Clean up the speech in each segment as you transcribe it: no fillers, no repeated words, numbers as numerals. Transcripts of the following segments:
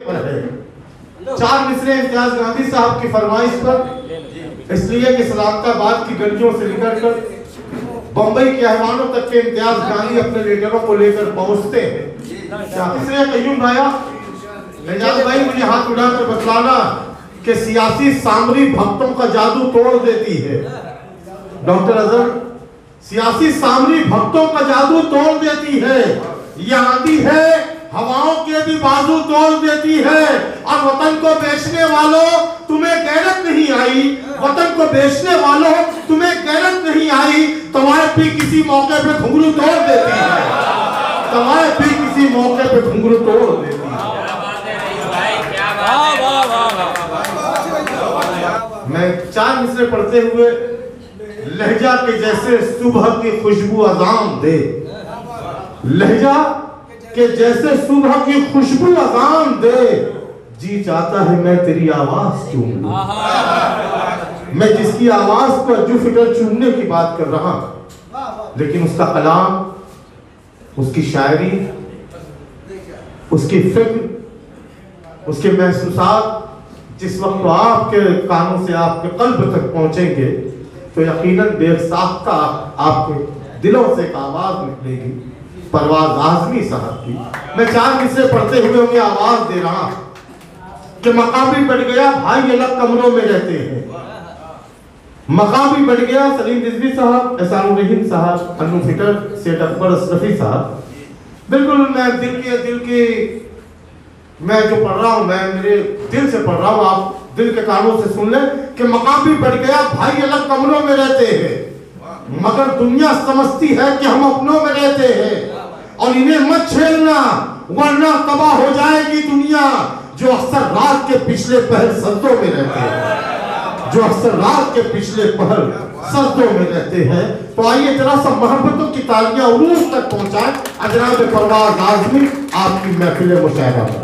चार मिसरे इम्तियाज गांधी साहब की फरमाइश पर, इसलिए कि सलामताबाद की गलियों से निकलकर बंबई के ऐवानों तक के इम्तियाज गांधी अपने लीडरों को लेकर पहुंचते हैं। तीसरे कयूम भाया एजाज भाई, मुझे हाथ उठाकर बतलाना कि सियासी सामरी भक्तों का जादू तोड़ देती है। डॉक्टर अजहर, सियासी सामरी भक्तों का जादू तोड़ देती है। ये आती है, हवाओं के भी बाजू तोड़ देती है। और वतन को बेचने वालों, तुम्हें गैरत नहीं आई। वतन को बेचने वालों, तुम्हें गैरत नहीं आई। तवायफ भी किसी मौके पे घुंघरू तोड़ देती है। तवायफ भी किसी मौके पे घुंघरू तोड़ देती है। मैं चार मिसरे पढ़ते हुए, लहजा के जैसे सुबह की खुशबू अजाम दे, लहजा के जैसे सुबह की खुशबू अजाम दे, जी चाहता है मैं तेरी आवाज चूम लूं। मैं जिसकी आवाज को अज्जू फिक्र चूमने की बात कर रहा हूं, लेकिन उसका कलाम, उसकी शायरी, उसकी फिक्र, उसके महसूसात जिस वक्त आपके कानों से आपके कल्ब तक पहुंचेंगे तो यकीनन बेसाख्ता आपके दिलों से एक आवाज निकलेगी, परवाज आजमी साहब की। मैं चार मिसरे पढ़ते हुए उन्हें आवाज दे रहा कि मकाम भी बढ़ गया, भाई अलग कमरों में रहते हैं। मकाम भी बढ़ गया, सलीम रिजवी साहब, एहसान रहीम साहब, अन्नू फिकर, सेठ अकबर अशरफी साहब। बिल्कुल मैं दिल की मैं जो पढ़ रहा हूं, मैं मेरे दिल से पढ़ रहा हूं, आप दिल के कानों से सुन लें कि मकाम भी बढ़ गया, भाई अलग कमरों में रहते हैं, मगर दुनिया समझती है कि हम अपनों में रहते हैं। और इन्हें मत छेड़ना, वरना तबाह हो जाएगी दुनिया। जो अक्सर रात के पिछले पहर सजदों में रहते हैं, जो अक्सर रात के पिछले पहर सजदों में रहते हैं। तो आइए जरा सा मोहब्बतों की तालियां उरूज तक पहुंचाएं। जनाब परवाज आजमी आपकी महफिल मुशायरा में।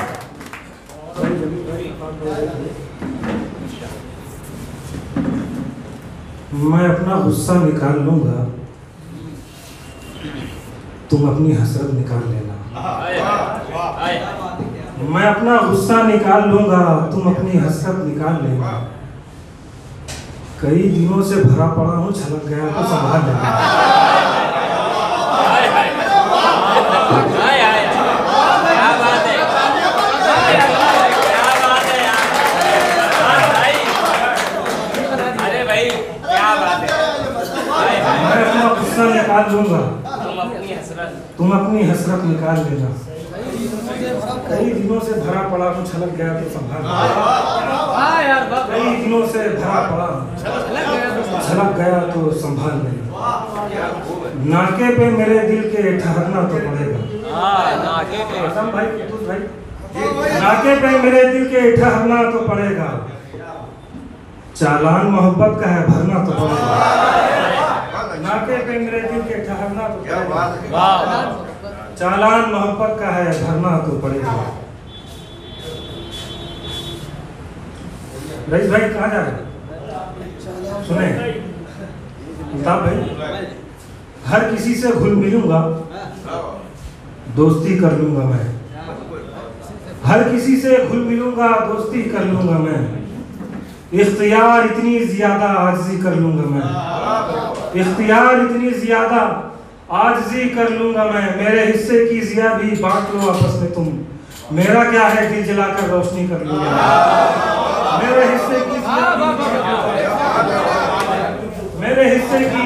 मैं अपना गुस्सा निकाल लूंगा, तुम अपनी हसरत निकाल लेना। मैं अपना गुस्सा निकाल लूंगा, तुम अपनी हसरत निकाल लेना। कई दिनों से भरा पड़ा हूँ, छलक गया तो संभाल लेना। निकाल लूंगा, तुम अपनी हसरत निकाल लेना। कई दिनों से भरा पड़ा हूँ, छलक गया तो संभाल लेना। कई दिनों से भरा पड़ा, छलक गया तो संभाल लेना। नाके पे मेरे दिल के ठहरना तो पड़ेगा। आजम भाई, कुतुब भाई, नाके पे मेरे दिल के ठहरना तो पड़ेगा। चालान मोहब्बत का है, भरना तो पड़ेगा। नाके पे मेरे दिल के ठहरना तो पड़ेगा। चालान मोहब्बत का है, भरना तो पड़ेगा। रईस भाई कहाँ जा रहे? सुने अल्ताफ भाई, हर किसी से घुल मिलूंगा, दोस्ती कर लूंगा मैं। हर किसी से घुल मिलूंगा, दोस्ती कर लूंगा मैं। इख्तियार इतनी ज्यादा आजिज़ी कर लूंगा मैं। इख्तियार इतनी ज्यादा आजिज़ी कर लूंगा मैं। मेरे हिस्से की जिया भी बांट लो आपस में तुम। मेरा क्या है, दिल जलाकर रोशनी कर लूंगा। मेरे हिस्से की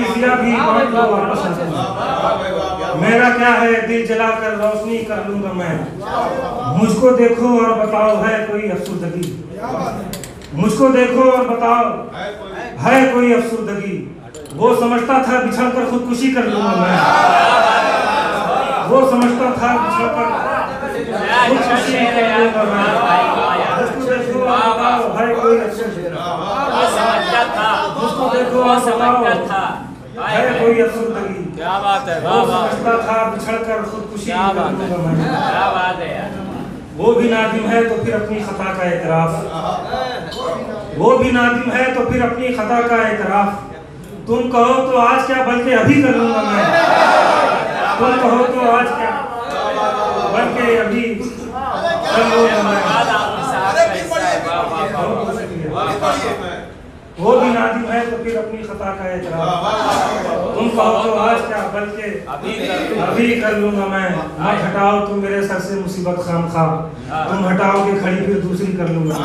जिया भी बांट लो आपस में तुम। मेरा क्या है, दिल जलाकर रोशनी कर लूंगा मैं। मुझको देखो और बताओ, है कोई अफसुर्दगी? मुझको देखो और बताओ, है कोई अफसुर्दगी? वो समझता था बिछड़कर खुदकुशी कर लूंगा मैं। वो समझता था बिछड़कर खुदकुशी कर लूंगा मैं। मुझको देखो और बताओ, है कोई अफसुर्दगी? मुझको देखो और बताओ, है कोई अफसुर्दगी? क्या बात है, वो समझता था बिछड़कर खुदकुशी कर लूंगा मैं। क्या बात है यार। वो भी नादिम है तो फिर अपनी खता का एतराफ। वो भी नादिम है तो फिर अपनी खता का एतराफ। तुम कहो तो आज क्या, बल्कि अभी कर लूंगा मैं। तुम कहो तो आज क्या, बल्कि अभी कर लूंगा मैं। फिर अपनी खता का एतराफ। तुम कहो तो आज क्या बल्कि अभी कर लूंगा मैं। मत हटाओ तुम मेरे सर से मुसीबत खामखा, तुम हटाओगे खड़ी फिर दूसरी कर लूंगा।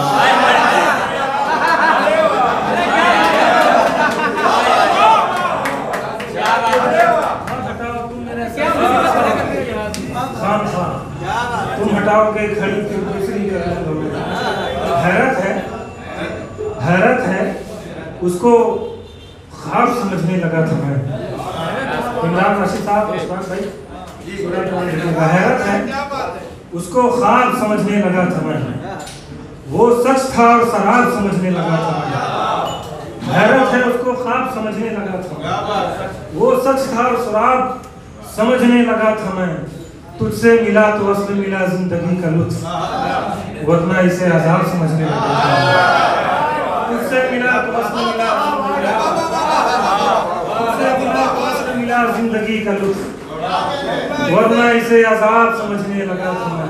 तुम हटाओगे खड़ी फिर दूसरी कर लूंगा। हैरत है उसको ख्वाब समझने लगा था मैं। इमरान रशीद साहब भाई, हैरत है उसको ख्वाब समझने लगा था मैं। वो सच था और शराब समझने लगा था मैं। हैरत है उसको ख्वाब समझने लगा था। वो सच था और शराब समझने लगा था मैं। तुझसे मिला तो असल मिला जिंदगी का लुत्फ, वरना इसे अज़ाब समझने लगा था। तुझसे मिला तो असल मिला, तुझसे मिला तो असल मिला जिंदगी का लुत्फ, वरना इसे अज़ाब समझने लगा था मैं।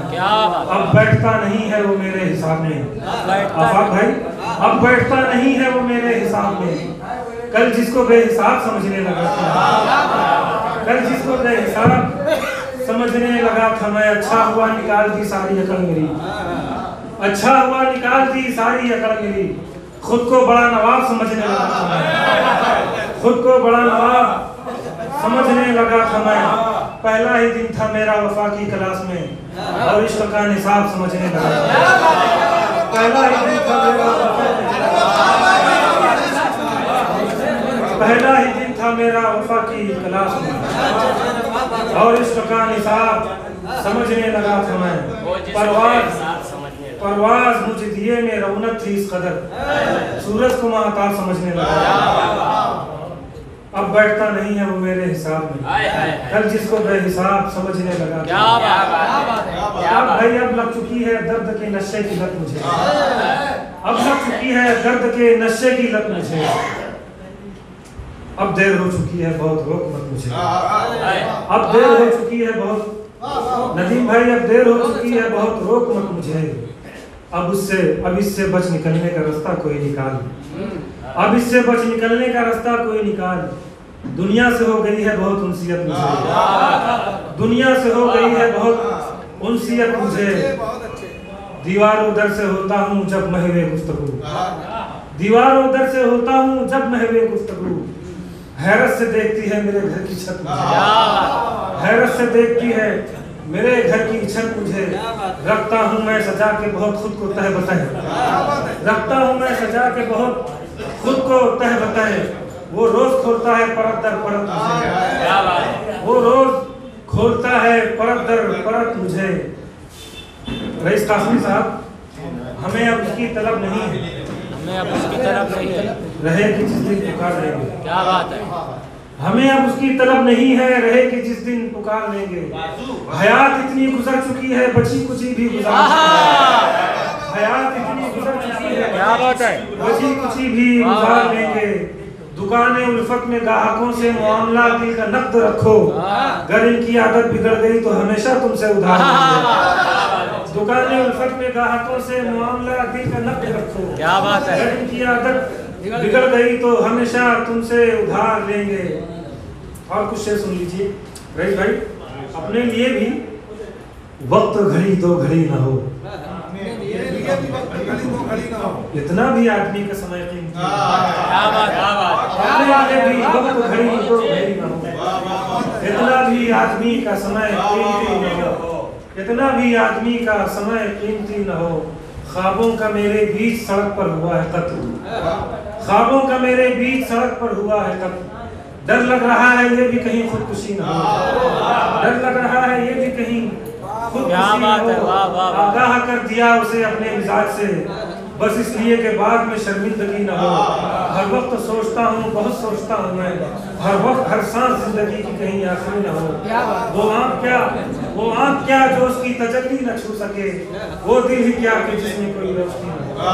अब बैठता नहीं है वो मेरे हिसाब में। आफाक भाई, अब बैठता नहीं है वो मेरे हिसाब में। कल जिसको बेहिसाब समझने लगा था, कल जिसको बेहिसाब समझने लगा था मैं। अच्छा हुआ निकाल दी सारी अकल मेरी, अच्छा हुआ निकाल दी सारी अकल मेरी। खुद को बड़ा नवाब समझने लगा था मैं, खुद को बड़ा नवाब समझने लगा था मैं। पहला ही दिन था मेरा वफा की क्लास में और इश्क का निसाब समझने लगा था। पहला ही दिन था मेरा पहला ही दिन था मेरा वफा की क्लास में और इश्क का निसाब समझने लगा था मैं। परवाज मुझे दिए में रौनक थी इस कदर, सूरज को महताब समझने लगा। अब बैठता नहीं है वो मेरे हिसाब में, कल जिसको बेहिसाब समझने लगा। अब भाई अब लग चुकी है दर्द के नशे की लत मुझे, अब लग चुकी है दर्द के नशे की लत मुझे। अब देर हो चुकी है बहुत, रोक मत मुझे। अब देर हो चुकी है बहुत नदीम भाई, अब देर हो चुकी है बहुत, रोक मत मुझे। अब इससे बच निकलने का रास्ता कोई निकाल, अब इससे बच निकलने का रास्ता कोई निकाल। दुनिया से हो गई है बहुत उनसियत मुझे, दुनिया से हो गई है बहुत उनसियत मुझे। दीवारों दर से होता हूँ जब महवे गुफ्तगू, दीवारों दर से होता हूँ जब महवे गुफ्तगू। हैरत से देखती है मेरे घर की छत मुझे, हैरत से देखती है मेरे घर की छत मुझे। रखता हूँ मैं सजा के बहुत खुद को तह बताए, रखता हूँ मैं सजा के बहुत खुद को तह बताए। वो रोज खोलता है परत दर परत मुझे, वो रोज खोलता है परत दर परत मुझे। रईस कासमी साहब, हमें अब इसकी तलब नहीं है, हमें अब उसकी तरफ नहीं है, रहे कि जिस दिन पुकार लेंगे। क्या बात है, हमें अब उसकी तलब नहीं है, रहे कि जिस दिन पुकार लेंगे। हयात इतनी गुजर चुकी है, बची कुची भी गुजार चुकी है। हयात इतनी गुजर चुकी है, क्या बात है, बची कुची भी गुजार लेंगे। दुकाने उल्फत में ग्राहकों से मामला दिल का नकद रखो, अगर इनकी आदत बिगड़ गई तो हमेशा तुमसे उधार लेंगे। दुकाने उल्फत में ग्राहकों से मामला दिल का नकद रखो, क्या बात है, अगर इनकी आदत बिगड़ गई तो हमेशा तुमसे उधार लेंगे। और कुछ शेर सुन लीजिए रईस भाई, अपने लिए भी वक्त घड़ी दो घड़ी ना हो, इतना भी आदमी का समय कीमती, अपने लिए भी वक्त घड़ी दो घड़ी ना हो, इतना भी आदमी का समय कीमती न हो, इतना भी आदमी का समय कीमती न हो। ख्वाबों का मेरे बीच सड़क पर हुआ है कत्ल, ख्वाबों का मेरे बीच सड़क पर हुआ है कत्ल। डर लग रहा है ये भी कहीं खुदकुशी न हो, डर लग रहा है ये भी कहीं खुदकुशी न हो। आगाह कर दिया उसे अपने मिजाज से, बस इसलिए कि बाद में शर्मिंदगी न हो। हर वक्त सोचता हूँ, बहुत सोचता हूँ मैं, हर वक्त हर सांस जिंदगी की कहीं आखिरी न हो। वो आँख क्या जो उसकी तजल्ली न छू सके, वो दिल ही क्या कि जिसमें कोई रोशनी न हो।